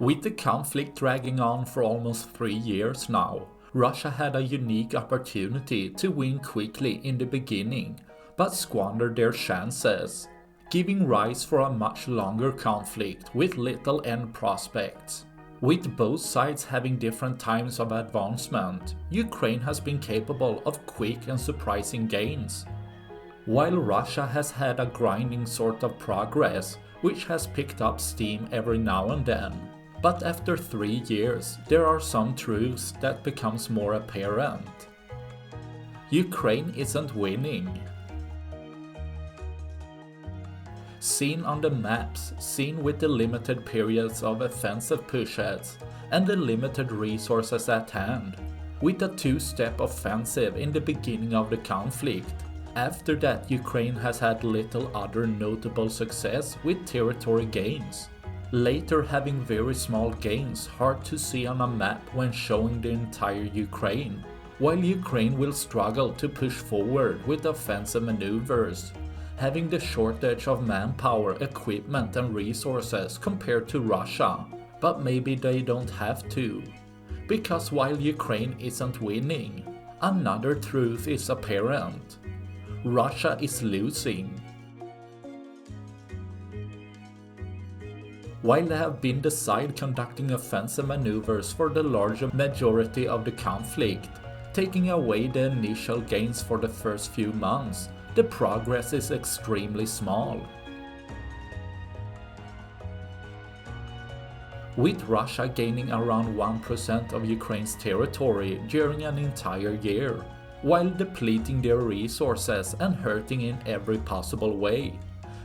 With the conflict dragging on for almost 3 years now, Russia had a unique opportunity to win quickly in the beginning, but squandered their chances, giving rise for a much longer conflict with little end prospects. With both sides having different times of advancement, Ukraine has been capable of quick and surprising gains, while Russia has had a grinding sort of progress, which has picked up steam every now and then. But after 3 years, there are some truths that becomes more apparent. Ukraine isn't winning. Seen on the maps, seen with the limited periods of offensive pushes and the limited resources at hand, with a two-step offensive in the beginning of the conflict. After that, Ukraine has had little other notable success with territory gains, later having very small gains hard to see on a map when showing the entire Ukraine, while Ukraine will struggle to push forward with offensive maneuvers, having the shortage of manpower, equipment and resources compared to Russia, but maybe they don't have to. Because while Ukraine isn't winning, another truth is apparent. Russia is losing. While they have been the side conducting offensive maneuvers for the larger majority of the conflict, taking away the initial gains for the first few months, the progress is extremely small. With Russia gaining around 1% of Ukraine's territory during an entire year, while depleting their resources and hurting in every possible way,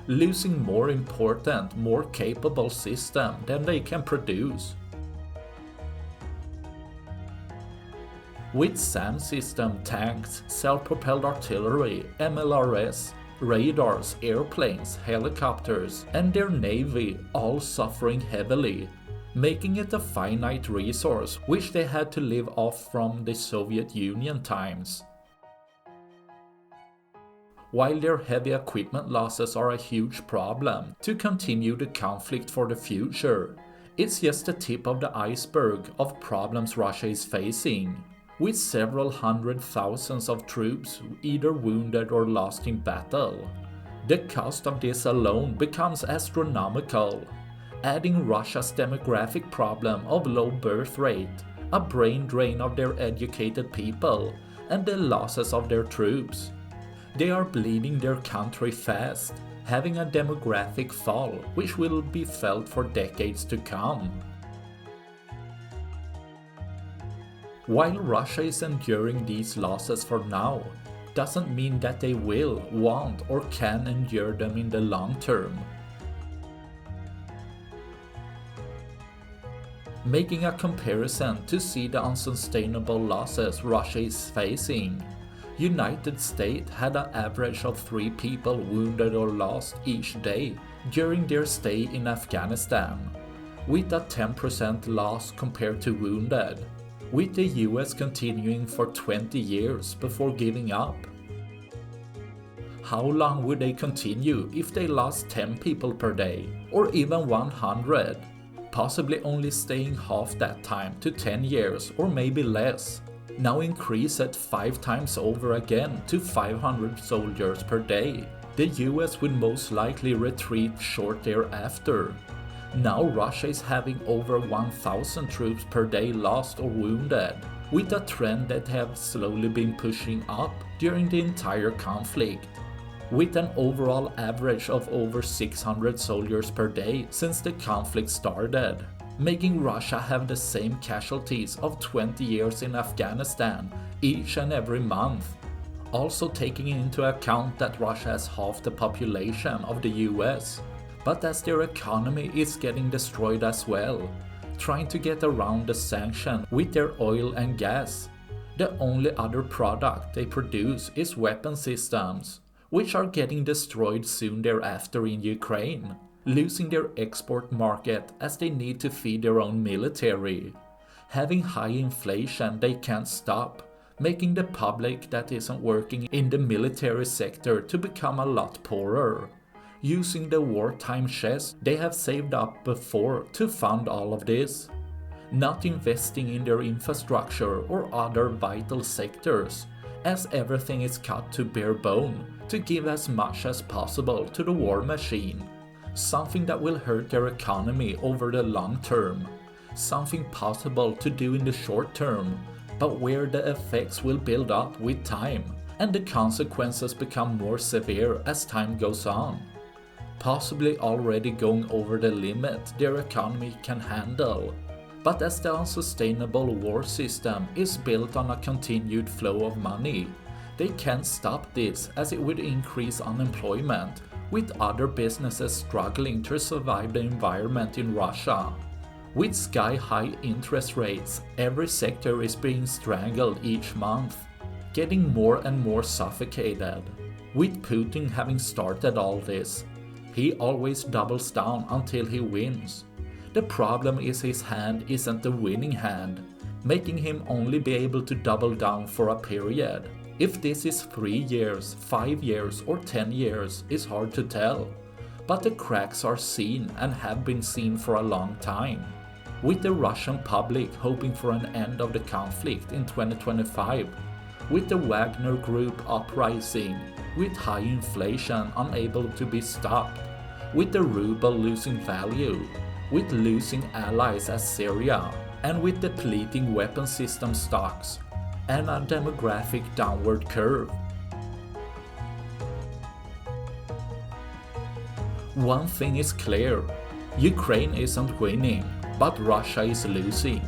losing more important, more capable system than they can produce. With SAM system, tanks, self-propelled artillery, MLRS, radars, airplanes, helicopters, and their navy all suffering heavily, making it a finite resource which they had to live off from the Soviet Union times. While their heavy equipment losses are a huge problem to continue the conflict for the future, it's just the tip of the iceberg of problems Russia is facing, with several hundred thousands of troops either wounded or lost in battle. The cost of this alone becomes astronomical, adding Russia's demographic problem of low birth rate, a brain drain of their educated people, and the losses of their troops. They are bleeding their country fast, having a demographic fall which will be felt for decades to come. While Russia is enduring these losses for now, doesn't mean that they will, want, or can endure them in the long term. Making a comparison to see the unsustainable losses Russia is facing, United States had an average of 3 people wounded or lost each day during their stay in Afghanistan, with a 10% loss compared to wounded, with the US continuing for 20 years before giving up. How long would they continue if they lost 10 people per day, or even 100? Possibly only staying half that time to 10 years or maybe less. Now increase it 5 times over again to 500 soldiers per day. The US would most likely retreat short thereafter. Now Russia is having over 1,000 troops per day lost or wounded, with a trend that have slowly been pushing up during the entire conflict, with an overall average of over 600 soldiers per day since the conflict started, making Russia have the same casualties of 20 years in Afghanistan each and every month. Also taking into account that Russia has half the population of the US, but as their economy is getting destroyed as well, trying to get around the sanction with their oil and gas. The only other product they produce is weapon systems, which are getting destroyed soon thereafter in Ukraine, losing their export market as they need to feed their own military. Having high inflation they can't stop, making the public that isn't working in the military sector to become a lot poorer. using the wartime chest they have saved up before to fund all of this, not investing in their infrastructure or other vital sectors, as everything is cut to bare bone to give as much as possible to the war machine, something that will hurt their economy over the long term, something possible to do in the short term, but where the effects will build up with time and the consequences become more severe as time goes on, possibly already going over the limit their economy can handle. But as the unsustainable war system is built on a continued flow of money, they can't stop this, as it would increase unemployment, with other businesses struggling to survive the environment in Russia. With sky-high interest rates, every sector is being strangled each month, getting more and more suffocated. With Putin having started all this, he always doubles down until he wins. The problem is his hand isn't the winning hand, making him only be able to double down for a period. If this is 3 years, 5 years or 10 years is hard to tell, but the cracks are seen and have been seen for a long time. With the Russian public hoping for an end of the conflict in 2025, with the Wagner Group uprising, with high inflation unable to be stopped, with the ruble losing value, with losing allies as Syria, and with depleting weapon system stocks, and a demographic downward curve. One thing is clear: Ukraine isn't winning, but Russia is losing.